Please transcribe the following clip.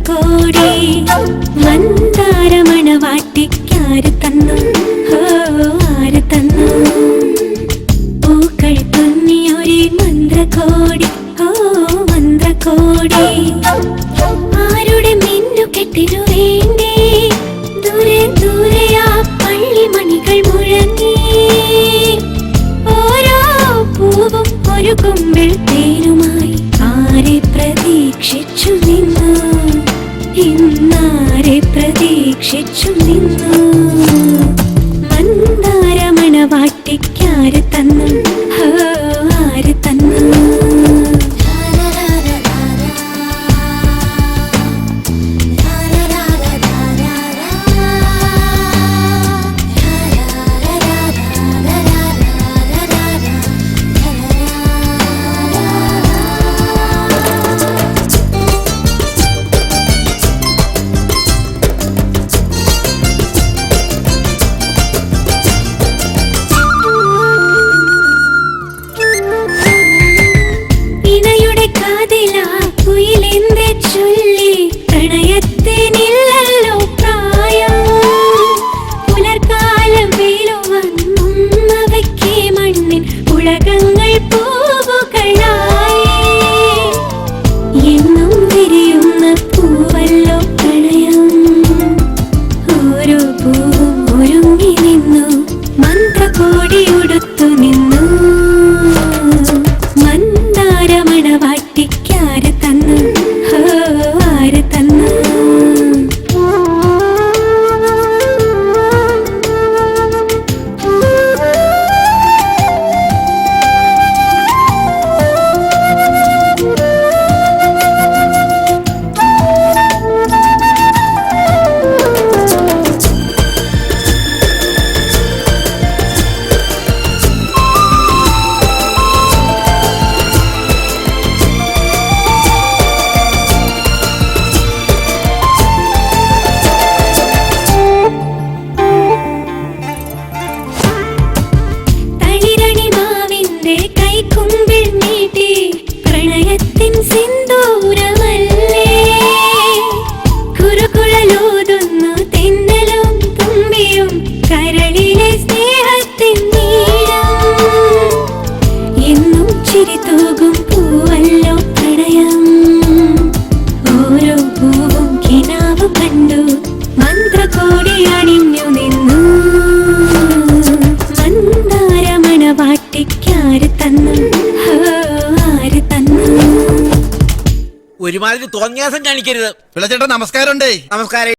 മന്ത്രകോടി മന്ദാരമണവാട്ടിക്കാര് തന്നു, ആര് തന്നു? പൂക്കൾ തുന്നിയൊരു മന്ത്രകോടി, മന്ത്രകോടി. ആരുടെ മിന്നുകെട്ടിനു വേണ്ടി ദൂരെ ദൂരെ ആ പള്ളിമണികൾ മുഴങ്ങി. ഓരോ പൂവും ഒരു കുമ്പിൾ തേനുമായി ആരെ പ്രതീക്ഷിച്ചു നിന്നു, ഇന്നാരെ പ്രതീക്ഷിച്ചു നിന്നു? മന്ദാരമണവാട്ടിക്കാര് തന്നു, ആര് തന്നു? പ്രണയത്തിനില്ലല്ലോ പ്രായം, പുലർക്കാലം വെയിലുവന്നവയ്ക്ക് മണ്ണിൻ ഉലകങ്ങൾ പൂവുകളായി. എന്നും വിരിയുന്ന പൂവല്ലോ പ്രണയം, ഓരോ പൂവും ഒരുങ്ങി നിന്നു, മന്ത്രകോടി ഉടുത്തു നിന്നു. മന്ദാരമണവാട്ടിക്കാര് തന്നു, ആര് തന്നു? കൈക്കുമ്പിൾ നീട്ടി പ്രണയത്തിൻ സിന്ദൂരമല്ലേ, കുറുകുഴലൂതുന്നു തെന്നലും തുമ്പിയും കരളിലെ സ്നേഹത്തിൻ നീളം. എന്നും ചിരി തൂകും പൂവല്ലോ പ്രണയം, ഓരോ പൂവും കിനാവ് കണ്ടു, മന്ത്രകോടി അണിഞ്ഞു നിന്നു. മന്ദാരമണവാട്ടിക്കാര് തന്നു, ആര് തന്നു? ഒരുമാതിരി തോന്നിയാസം കാണിക്കരുത്. പിള്ളച്ചേട്ടാ നമസ്കാരം. നമസ്കാരം.